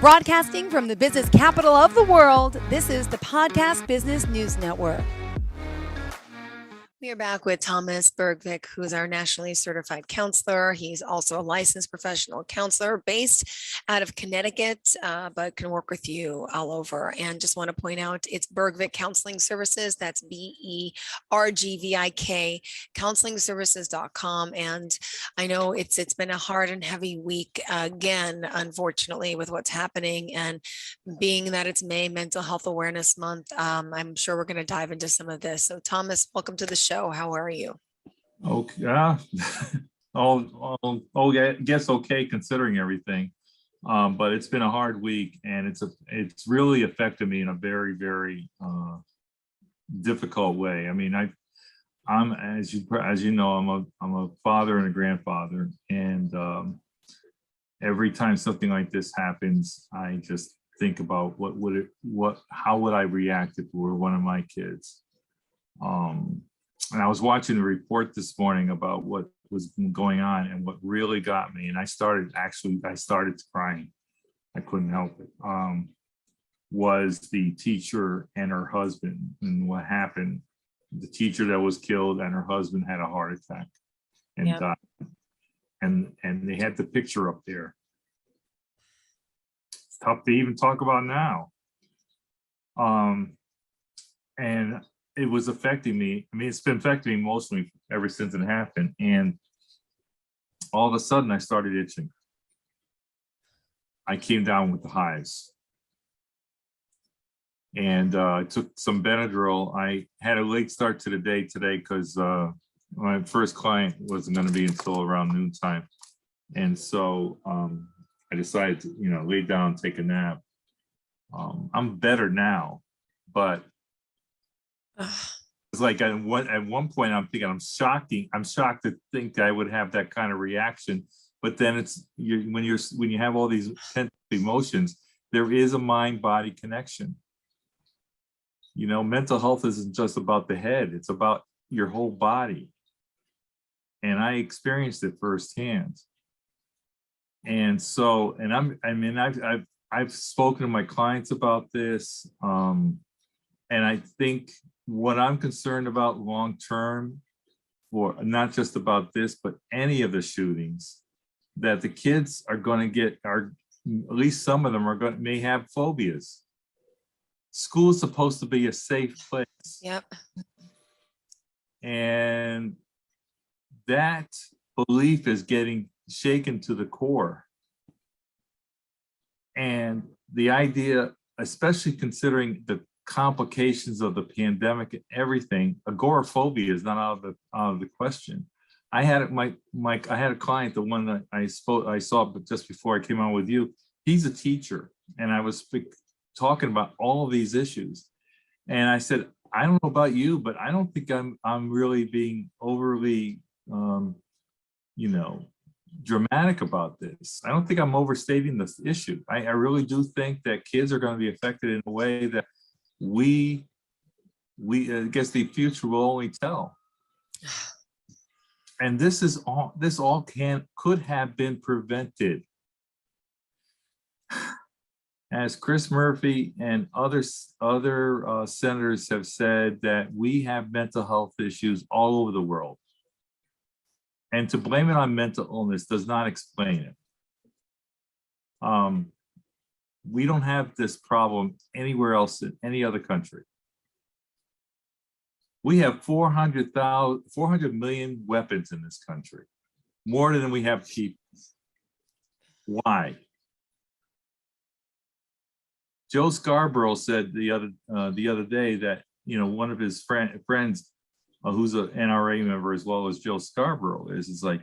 Broadcasting from the business capital of the world, this is the Podcast Business News Network. We are back with Thomas Bergvik, who is our nationally certified counselor. He's also a licensed professional counselor based out of Connecticut, but can work with you all over. And just want to point out, it's Bergvik Counseling Services. That's BERGVIK, counselingservices.com. And I know it's been a hard and heavy week again, unfortunately, with what's happening. And being that it's May Mental Health Awareness Month, I'm sure we're going to dive into some of this. So Thomas, welcome to the show. How are you? Okay, I guess okay considering everything, but it's been a hard week, and it's really affected me in a very, very difficult way. I mean, I'm as you know, I'm a father and a grandfather, and every time something like this happens, I just think about how would I react if it were one of my kids. And I was watching the report this morning about what was going on, and what really got me, and I started crying. I couldn't help it. Was the teacher and her husband, and what happened. The teacher that was killed and her husband had a heart attack and died. And they had the picture up there. It's tough to even talk about now. And it was affecting me. I mean, it's been affecting me mostly ever since it happened. And all of a sudden I started itching. I came down with the hives. And I took some Benadryl. I had a late start to the day today because my first client wasn't going to be until around noontime. And so I decided to, lay down and take a nap. I'm better now, but it's like at one point I'm thinking I'm shocked to think that I would have that kind of reaction. But then when you have all these intense emotions, there is a mind-body connection. Mental health isn't just about the head; it's about your whole body. And I experienced it firsthand. And so, I've spoken to my clients about this, and I think what I'm concerned about long term, for not just about this, but any of the shootings, that the kids are going to at least some of them may have phobias. School is supposed to be a safe place. Yep. And that belief is getting shaken to the core. And the idea, especially considering the complications of the pandemic and everything, agoraphobia is not out of the question. I had I had a client, the one that I saw just before I came on with you. He's a teacher, and I was talking about all of these issues, and I said, I don't know about you, but I don't think I'm really being overly dramatic about this. I don't think I'm overstating this issue. I really do think that kids are going to be affected in a way that we I guess the future will only tell. And this all could have been prevented. As Chris Murphy and other senators have said, that we have mental health issues all over the world. And to blame it on mental illness does not explain it. We don't have this problem anywhere else in any other country. We have 400 million weapons in this country, more than we have people. Why? Joe Scarborough said the other day that one of his friends, who's an NRA member as well as Joe Scarborough is like,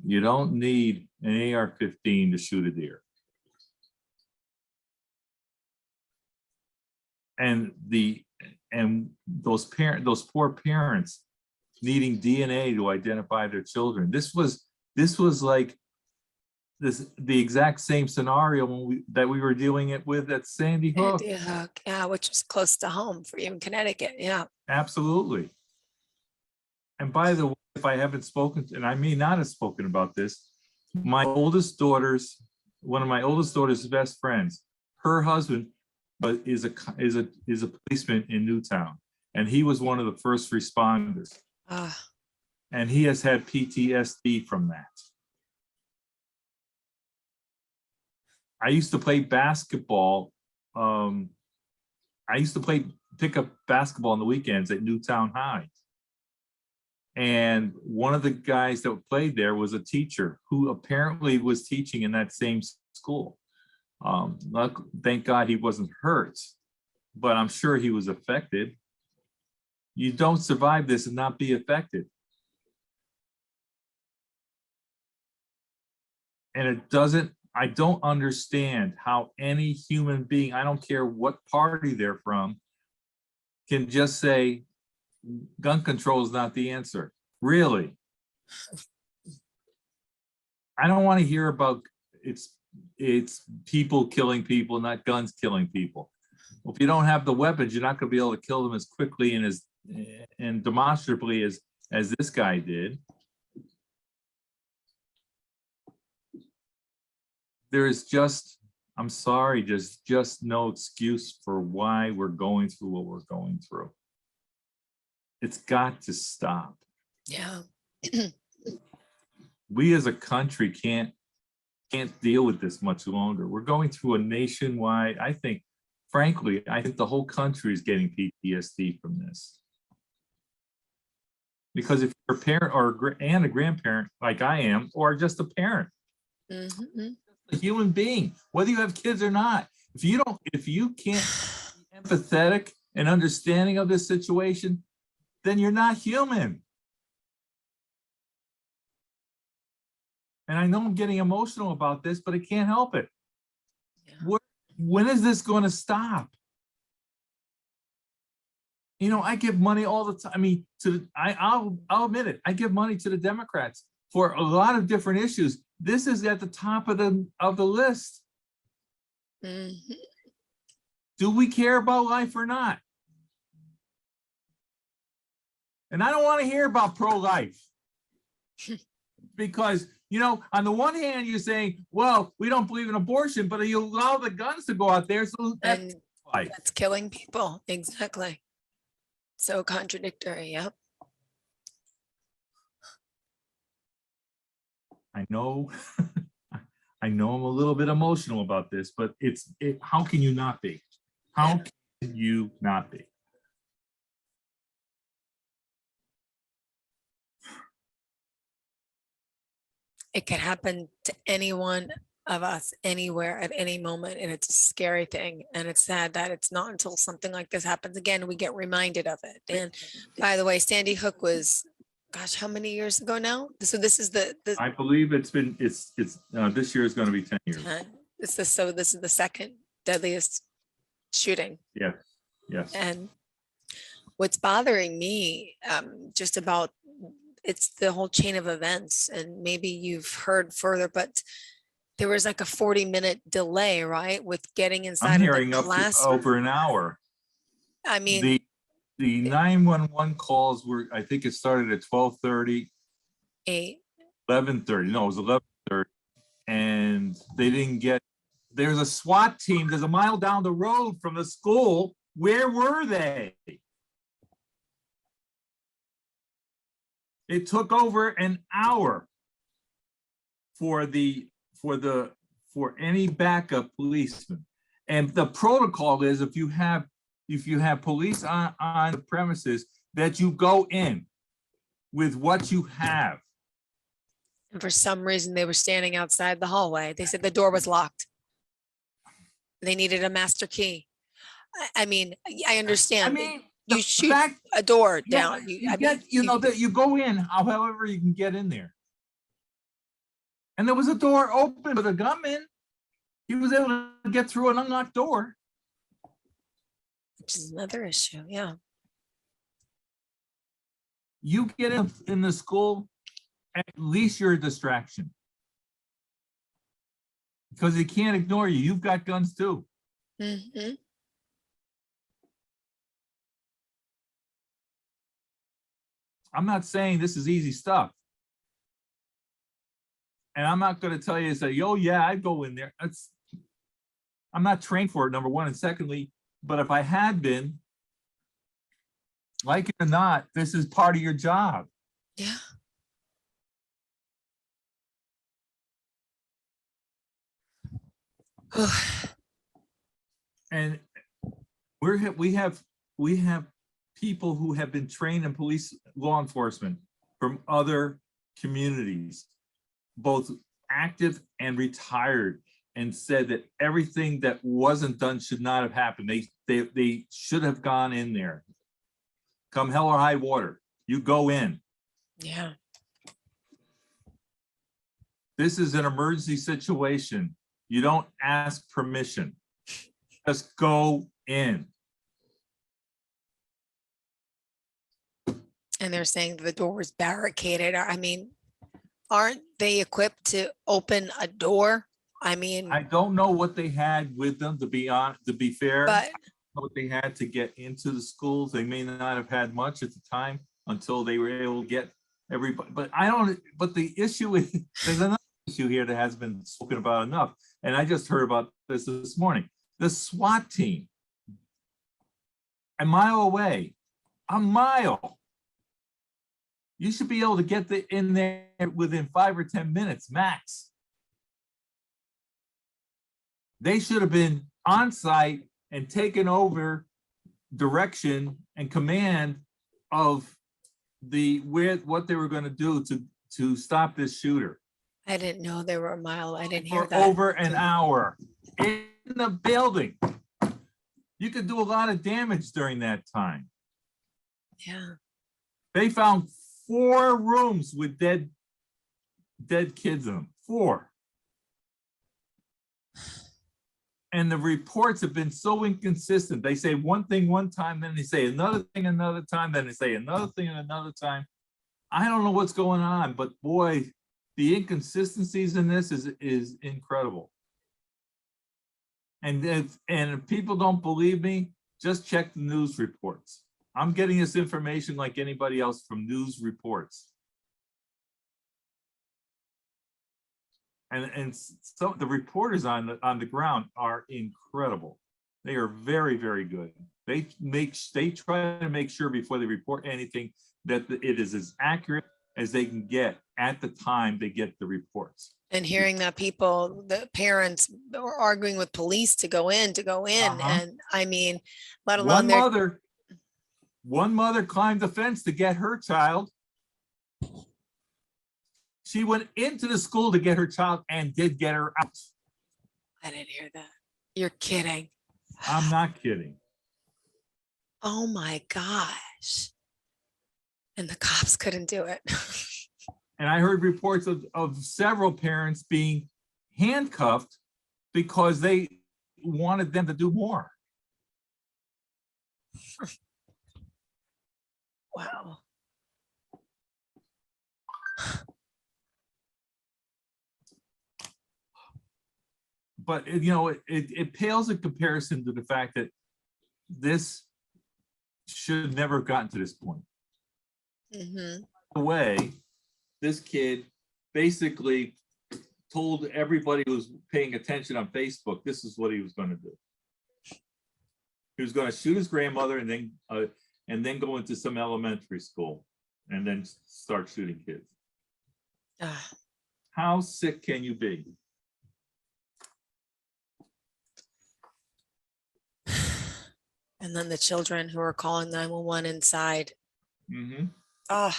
you don't need an AR-15 to shoot a deer. And those poor parents needing DNA to identify their children. This was like the exact same scenario that we were dealing with at Sandy Hook. Sandy Hook, yeah, which is close to home for you in Connecticut. Yeah, absolutely. And by the way, if I haven't spoken, and I may not have spoken about this, my oldest daughter's one of my oldest daughter's best friends, her husband is a policeman in Newtown, and he was one of the first responders. And he has had PTSD from that. I used to play basketball. I used to play pickup basketball on the weekends at Newtown High. And one of the guys that played there was a teacher who apparently was teaching in that same school. Thank God he wasn't hurt, but I'm sure he was affected. You don't survive this and not be affected. And it doesn't, I don't understand how any human being, I don't care what party they're from, can just say gun control is not the answer. Really? I don't want to hear about it's people killing people, not guns killing people. Well, if you don't have the weapons, you're not going to be able to kill them as quickly and as demonstrably as this guy did. There is just, I'm sorry, just no excuse for why we're going through what we're going through. It's got to stop. Yeah. We as a country can't deal with this much longer. We're going through a nationwide, I think, frankly, I think the whole country is getting PTSD from this. Because if you're a parent or a grandparent like I am, or just a parent, a human being, whether you have kids or not, if you can't be empathetic and understanding of this situation, then you're not human. And I know I'm getting emotional about this, but I can't help it. Yeah. When is this going to stop? You know, I give money all the time. I mean, I'll admit it. I give money to the Democrats for a lot of different issues. This is at the top of the list. Do we care about life or not? And I don't want to hear about pro-life. Because, you know, on the one hand, you're saying, well, we don't believe in abortion, but you allow the guns to go out there. So that's killing people. Exactly. So contradictory. Yep. I know, I know I'm a little bit emotional about this, but how can you not be? How can you not be? It could happen to any one of us anywhere at any moment, and it's a scary thing, and it's sad that it's not until something like this happens again we get reminded of it. And by the way, Sandy Hook was, gosh, how many years ago now? So this is the I believe it's this year is going to be 10 years. So this is the second deadliest shooting. Yes, yes. And what's bothering me just about it's the whole chain of events, and maybe you've heard further, but there was like a 40-minute delay, right, with getting inside of the classroom. Up to over an hour. I mean, the 911 calls were, I think it started at 12:30, 11:30. No, it was 11:30, and they didn't get. There's a SWAT team. There's a mile down the road from the school. Where were they? It took over an hour for any backup policeman. And the protocol is if you have police on the premises, that you go in with what you have. And for some reason they were standing outside the hallway. They said the door was locked. They needed a master key. I mean, I understand. I mean, you shoot a door down. You go in however you can get in there. And there was a door open with a gunman. He was able to get through an unlocked door. Which is another issue, yeah. You get in the school, at least you're a distraction. Because they can't ignore you. You've got guns too. I'm not saying this is easy stuff. And I'm not going to tell you to say, oh yeah, I'd go in there. I'm not trained for it, number one. And secondly, but if I had been, like it or not, this is part of your job. Yeah. And we have people who have been trained in police law enforcement from other communities, both active and retired, and said that everything that wasn't done should not have happened. They should have gone in there. Come hell or high water, you go in. Yeah. This is an emergency situation. You don't ask permission. Just go in. And they're saying the door was barricaded. I mean, aren't they equipped to open a door? I mean, I don't know what they had with them, to be fair. but What they had to get into the schools. They may not have had much at the time until they were able to get everybody. But but the issue is, there's another issue here that has been spoken about enough. And I just heard about this morning. The SWAT team, a mile away, a mile. You should be able to get in there within 5 or 10 minutes max. They should have been on site and taken over direction and command of what they were going to do to stop this shooter. I didn't know they were a mile. I didn't hear For that. over an hour in the building. You could do a lot of damage during that time. Yeah. They found 4 rooms with dead kids in them. 4. And the reports have been so inconsistent. They say one thing one time, then they say another thing another time, then they say another thing another time. I don't know what's going on, but boy, the inconsistencies in this is incredible. And if people don't believe me, just check the news reports. I'm getting this information like anybody else from news reports. And so the reporters on the ground are incredible. They are very, very good. They try to make sure before they report anything that it is as accurate as they can get at the time they get the reports. And hearing that the parents were arguing with police to go in. And I mean, let alone one mother climbed the fence to get her child. She went into the school to get her child and did get her out. I didn't hear that. You're kidding. I'm not kidding. Oh my gosh. And the cops couldn't do it. And I heard reports of several parents being handcuffed because they wanted them to do more. Wow. But it pales in comparison to the fact that this should never have gotten to this point. Mm-hmm. The way this kid basically told everybody who was paying attention on Facebook this is what he was going to do. He was going to shoot his grandmother and then go into some elementary school and then start shooting kids. How sick can you be? And then the children who are calling 911 inside. Mm-hmm. I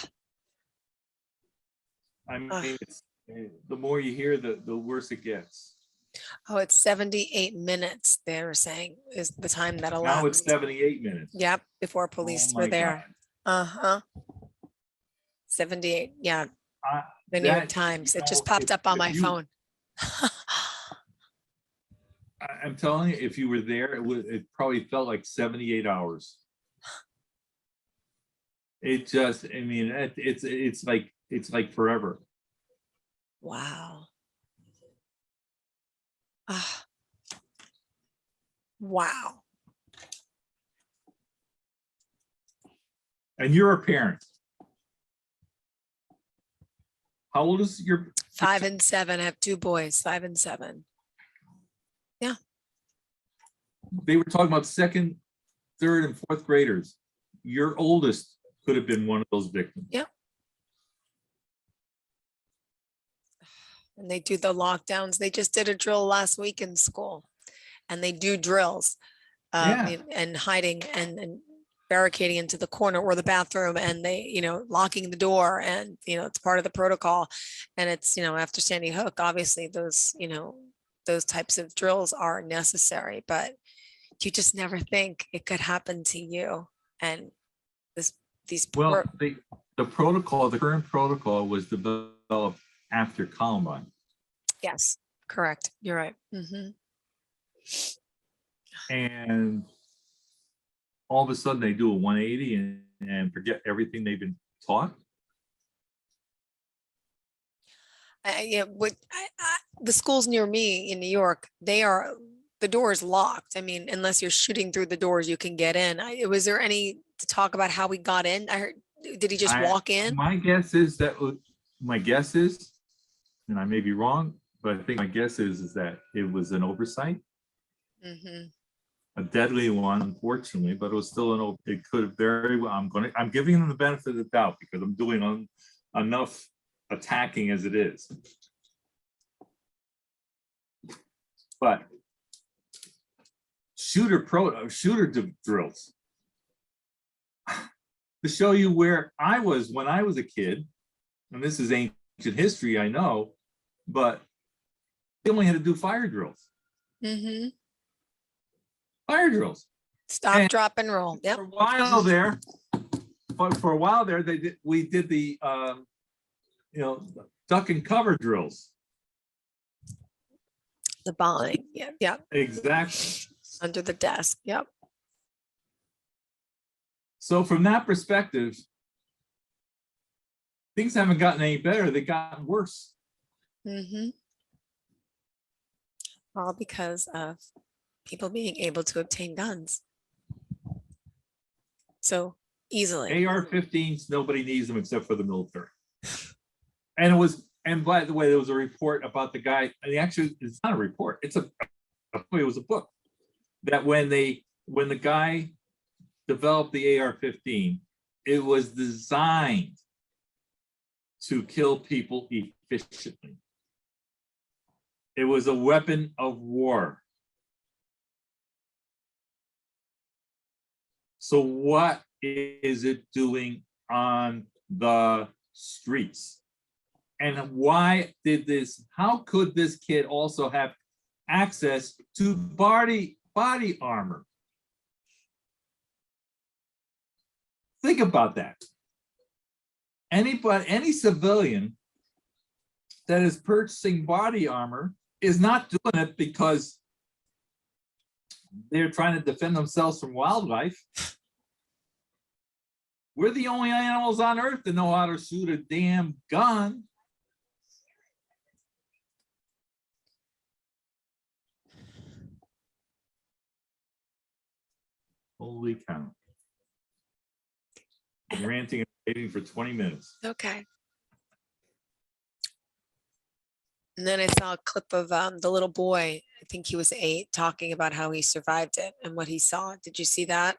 mean, the more you hear, the worse it gets. Oh, it's 78 minutes, they were saying, is the time that elapsed. Now it's 78 minutes. Yep, before police were there. God. 78, yeah. The New York Times, it just popped up on my phone. I'm telling you, if you were there, it probably felt like 78 hours. It just, I mean, it's like forever. Wow. Wow. And you're a parent. How old is your? 5 and 7. I have 2 boys, 5 and 7. They were talking about second, third, and fourth graders. Your oldest could have been one of those victims. Yep. And they do the lockdowns. They just did a drill last week in school, and they do drills, Yeah. and hiding and barricading into the corner or the bathroom, and they, locking the door, and, it's part of the protocol. And it's, after Sandy Hook, obviously those types of drills are necessary, but you just never think it could happen to you. And these Well, the protocol, the current protocol was developed after Columbine. Yes, correct. You're right. And all of a sudden they do a 180 and forget everything they've been taught. The schools near me in New York, the door is locked. I mean, unless you're shooting through the doors, you can get in. Was there any to talk about how we got in? I heard, did he just walk in? My guess is, and I may be wrong, but I think my guess is that it was an oversight. A deadly one, unfortunately, but it was still it could have very well. I'm giving them the benefit of the doubt because I'm doing enough attacking as it is. But shooter drills to show you where I was when I was a kid, and this is ancient history, I know, but they only had to do fire drills. Fire drills. Stop, drop, and roll. Yep. For a while there, we did the duck and cover drills. The bombing. Yeah. Yep. Exactly. Under the desk. Yep. So from that perspective, things haven't gotten any better. They've gotten worse. All because of people being able to obtain guns so easily. AR-15s, nobody needs them except for the military. And by the way, there was a report about the guy, and actually it's not a report, it was a book, that when the guy developed the AR-15, it was designed to kill people efficiently. It was a weapon of war. So what is it doing on the streets? And how could this kid also have access to body armor? Think about that. Any civilian that is purchasing body armor is not doing it because they're trying to defend themselves from wildlife. We're the only animals on earth that know how to shoot a damn gun. Holy cow. I'm ranting and raving for 20 minutes. Okay. And then I saw a clip of the little boy, I think he was 8, talking about how he survived it and what he saw. Did you see that?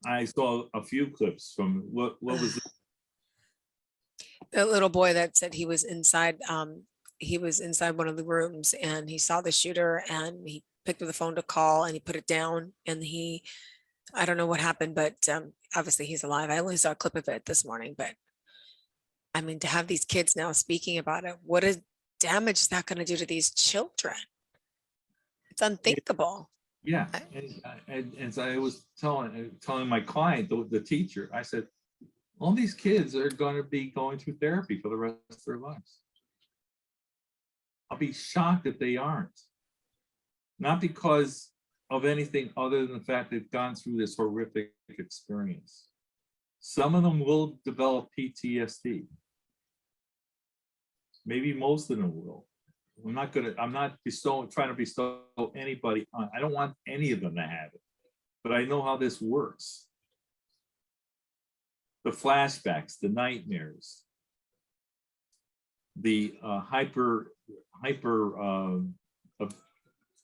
I saw a few clips from what was it? The little boy that said he was inside one of the rooms and he saw the shooter and he picked up the phone to call and he put it down and I don't know what happened, but obviously he's alive. I only saw a clip of it this morning, but I mean, to have these kids now speaking about it, what is damage is that going to do to these children? It's unthinkable. Yeah, and so I was telling my client, the teacher, I said, all these kids are going to be going through therapy for the rest of their lives. I'll be shocked if they aren't. Not because of anything other than the fact they've gone through this horrific experience. Some of them will develop PTSD. Maybe most of them will. I'm not trying to bestow anybody on. I don't want any of them to have it, but I know how this works. The flashbacks, the nightmares. the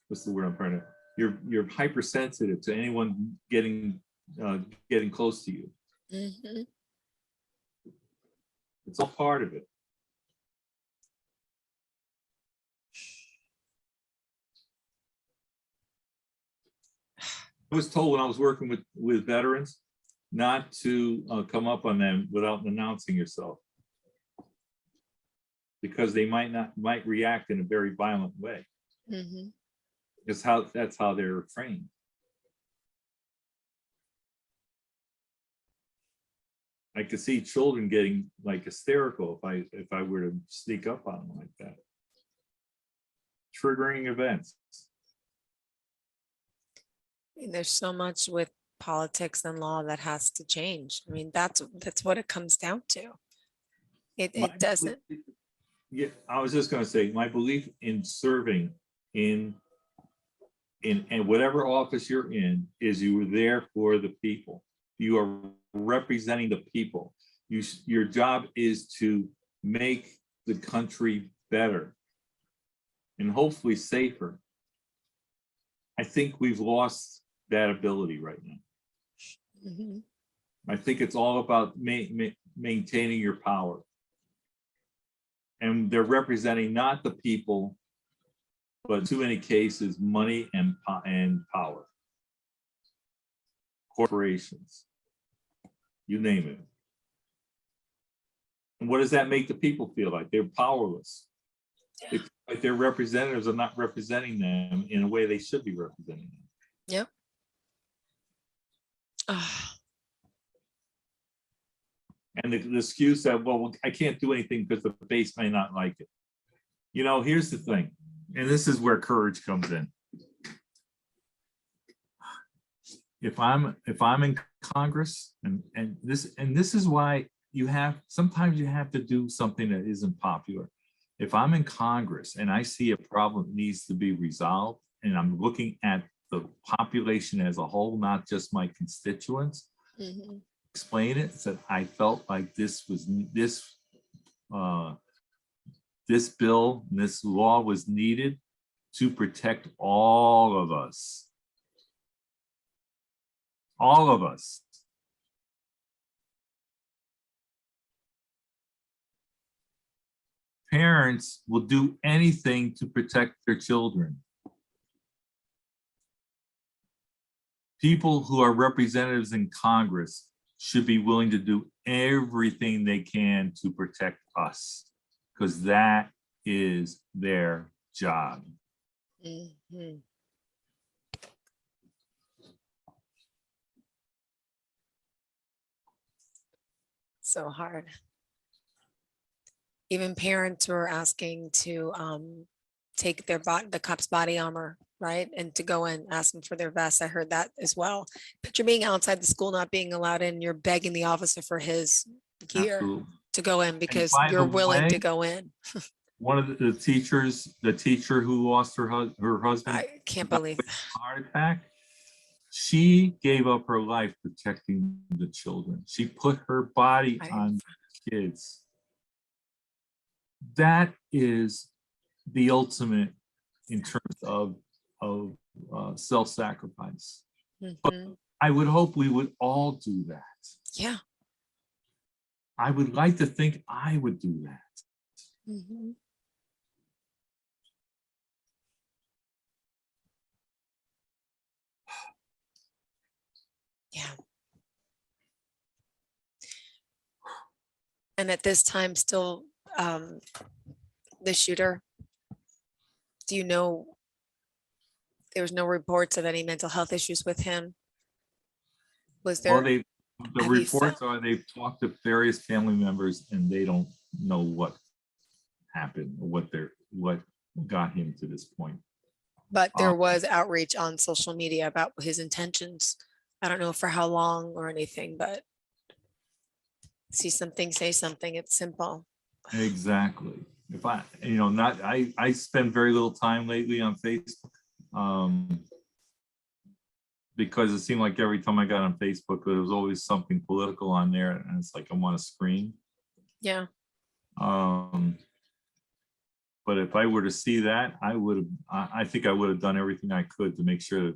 what's the word I'm trying to, you're hypersensitive to anyone getting close to you. Mhm. It's all part of it. I was told when I was working with veterans not to come up on them without announcing yourself, because they might react in a very violent way. Mhm. That's how they're trained. I could see children getting like hysterical if I were to sneak up on them like that. Triggering events. And there's so much with politics and law that has to change. I mean, that's what it comes down to. It doesn't. Yeah, I was just going to say, my belief in serving in whatever office you're in is you were there for the people. You are representing the people. Your job is to make the country better and hopefully safer. I think we've lost that ability right now. Mhm. I think it's all about maintaining your power. And they're representing not the people, but in too many cases, money and power. Corporations, you name it. And what does that make the people feel like? They're powerless. Yeah. They feel like their representatives are not representing them in a way they should be representing them. Yep. Ah, And the excuse that, well, I can't do anything because the base may not like it. You know, here's the thing, and this is where courage comes in. If I'm in Congress, and this is why sometimes you have to do something that isn't popular. If I'm in Congress and I see a problem that needs to be resolved, and I'm looking at the population as a whole, not just my constituents, mhm. explain it, said I felt like this bill, this law was needed to protect all of us. All of us. Parents will do anything to protect their children. People who are representatives in Congress should be willing to do everything they can to protect us, because that is their job. Mhm. So hard. Even parents were asking to take the cop's body armor, right? And to go in, asking for their vest. I heard that as well. Picture being outside the school, not being allowed in. You're begging the officer for his gear Absolutely. to go in And because by you're the willing to way, go in. one of the teacher who lost her husband I can't believe. heart attack, she gave up her life protecting the children. She put her body on kids. That is the ultimate in terms of self-sacrifice. Mhm. I would hope we would all do that. Yeah. I would like to think I would do that. Mhm. Yeah. And at this time, still the shooter, do you know there was no reports of any mental health issues with him? Was Well, there, the have you found, reports are they've talked to various family members and they don't know what happened or what got him to this point. but there was outreach on social media about his intentions. I don't know for how long or anything, but see something, say something. It's simple. Exactly. If I spend very little time lately on Facebook, because it seemed like every time I got on Facebook, there was always something political on there, and it's like I want to scream. Yeah. But if I were to see that, I think I would have done everything I could to make sure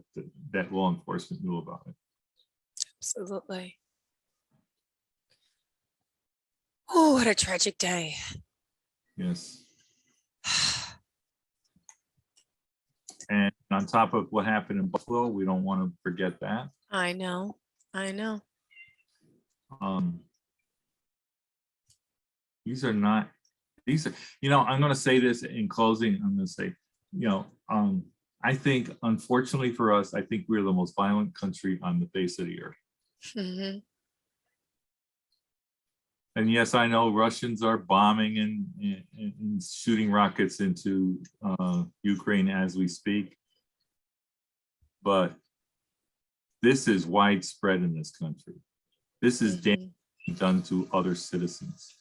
that law enforcement knew about it. Absolutely. Oh, what a tragic day. Yes. And on top of what happened in Buffalo, we don't want to forget that. I know. I know. These are, I'm going to say this in closing. I'm going to say, I think, unfortunately for us, I think we're the most violent country on the face of the earth. Mm-hmm. And yes, I know Russians are bombing and shooting rockets into Ukraine as we speak. But this is widespread in this country. This is damage done to other citizens.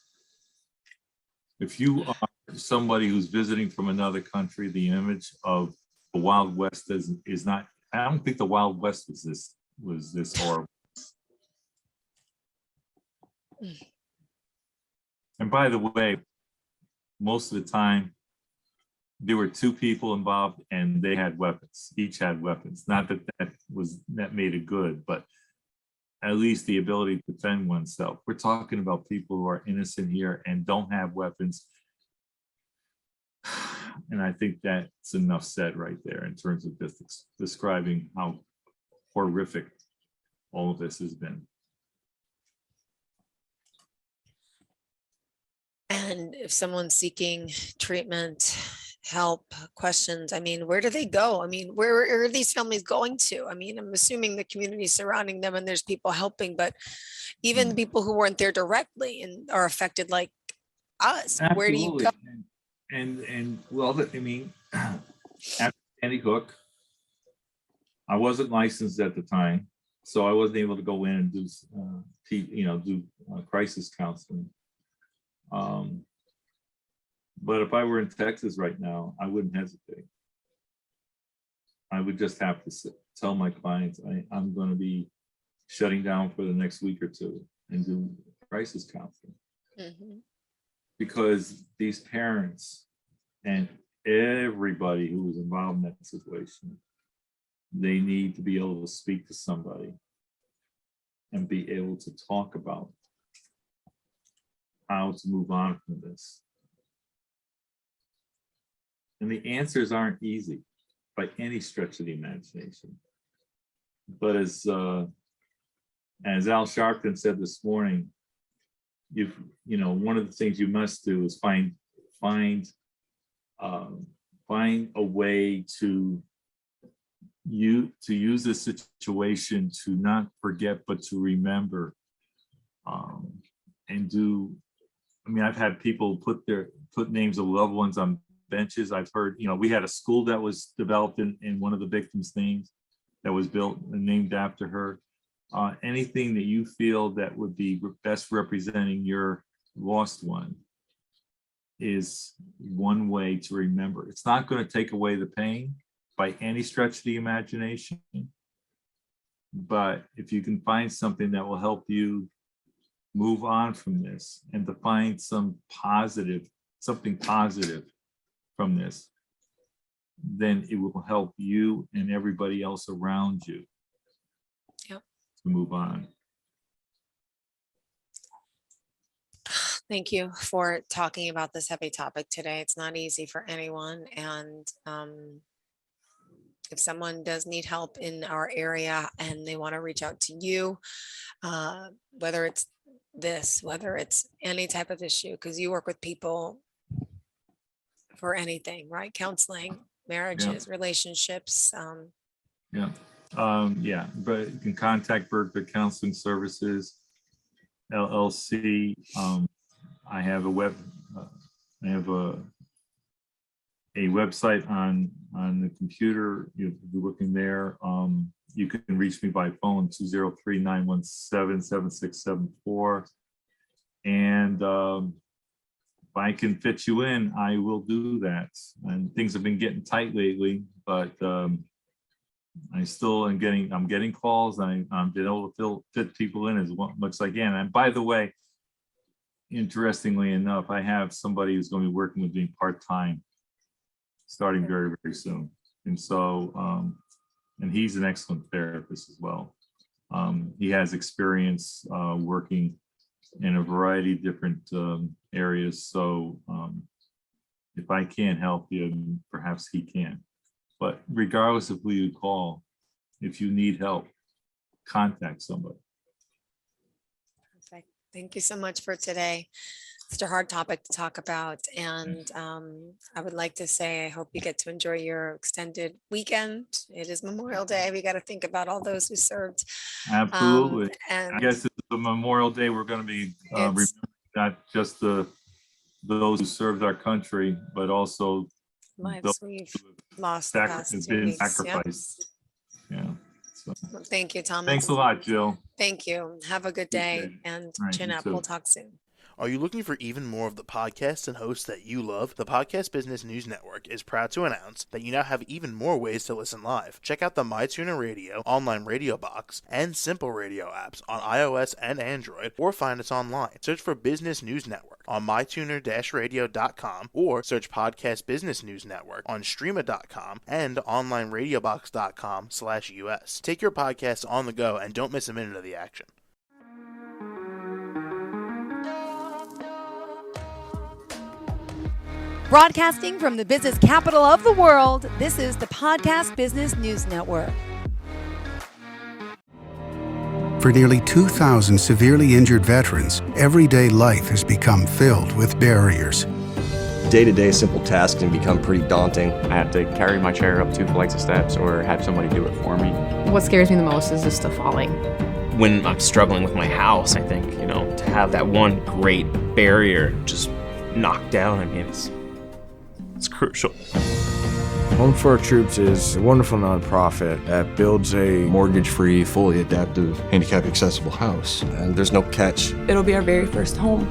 If you are somebody who's visiting from another country, the image of the Wild West is not, I don't think the Wild West was this horrible. And by the way, most of the time, there were two people involved and they had weapons. Each had weapons. Not that that made it good, but at least the ability to defend oneself. We're talking about people who are innocent here and don't have weapons. And I think that's enough said right there in terms of just describing how horrific all of this has been. And if someone's seeking treatment, help, questions, I mean, where do they go? I mean, where are these families going to? I mean, I'm assuming the community surrounding them and there's people helping, but even the people who weren't there directly and are affected like us, Absolutely. where do you go? And well, I mean, after Sandy Hook, I wasn't licensed at the time, so I wasn't able to go in and do crisis counseling. But if I were in Texas right now, I wouldn't hesitate. I would just have to tell my clients I'm going to be shutting down for the next week or two and do crisis counseling. Mm-hmm. Because these parents and everybody who was involved in that situation, they need to be able to speak to somebody and be able to talk about how to move on from this. And the answers aren't easy by any stretch of the imagination. But as Al Sharpton said this morning, one of the things you must do is find a way to use this situation to not forget but to remember, and do. I mean, I've had people put names of loved ones on benches. I've heard, we had a school that was developed in one of the victims' names that was built and named after her. Anything that you feel that would be best representing your lost one is one way to remember. It's not going to take away the pain by any stretch of the imagination, but if you can find something that will help you move on from this and to find something positive from this, then it will help you and everybody else around you to move on. Thank you for talking about this heavy topic today. It's not easy for anyone. And if someone does need help in our area and they want to reach out to you, whether it's whether it's any type of issue, because you work with people for anything, right? Counseling, marriages, relationships. But you can contact Bergvik Counseling Services, LLC. I have a website on the computer. You'll be looking there. You can reach me by phone, 203-917-7674. And if I can fit you in, I will do that. And things have been getting tight lately, but I'm getting calls. I'm been able to fit people in as much as I can. And by the way, interestingly enough, I have somebody who's going to be working with me part-time starting very, very soon. And so, and he's an excellent therapist as well. He has experience working in a variety of different areas. So if I can't help you, perhaps he can. But regardless of who you call, if you need help, contact somebody. Perfect. Thank you so much for today. It's a hard topic to talk about. And I would like to say, I hope you get to enjoy your extended weekend. It is Memorial Day. We got to think about all those who served. Absolutely. And I guess it's a Memorial Day. We're going to be remembering not just those who served our country, but also lives we've lost the past 2 been weeks. Yep. sacrificed. Yeah. So, Well, thank you, Thomas. thanks a lot, Jill. Thank you. Have a good day. Appreciate it. And All right, chin you up. too. We'll talk soon. Are you looking for even more of the podcasts and hosts that you love? The Podcast Business News Network is proud to announce that you now have even more ways to listen live. Check out the MyTuner Radio, online radio box, and Simple Radio apps on iOS and Android, or find us online. Search for Business News Network on mytuner-radio.com, or search Podcast Business News Network on streama.com and onlineradiobox.com/US. Take your podcasts on the go and don't miss a minute of the action. Broadcasting from the business capital of the world, this is the Podcast Business News Network. For nearly 2,000 severely injured veterans, everyday life has become filled with barriers. Day-to-day simple tasks can become pretty daunting. I have to carry my chair up 2 flights of steps or have somebody do it for me. What scares me the most is just the falling. When I'm struggling with my house, I think, to have that one great barrier just knocked down, it's crucial. Home for Our Troops is a wonderful nonprofit that builds a Mortgage-free, fully adaptive, handicap-accessible house. And there's no catch. It'll be our very first home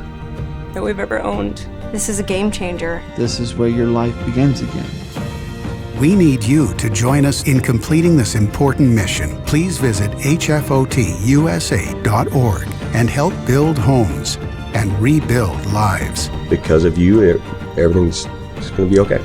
that we've ever owned. This is a game changer. This is where your life begins again. We need you to join us in completing this important mission. Please visit hfotusa.org and help build homes and rebuild lives. Because of you, everything's going to be okay.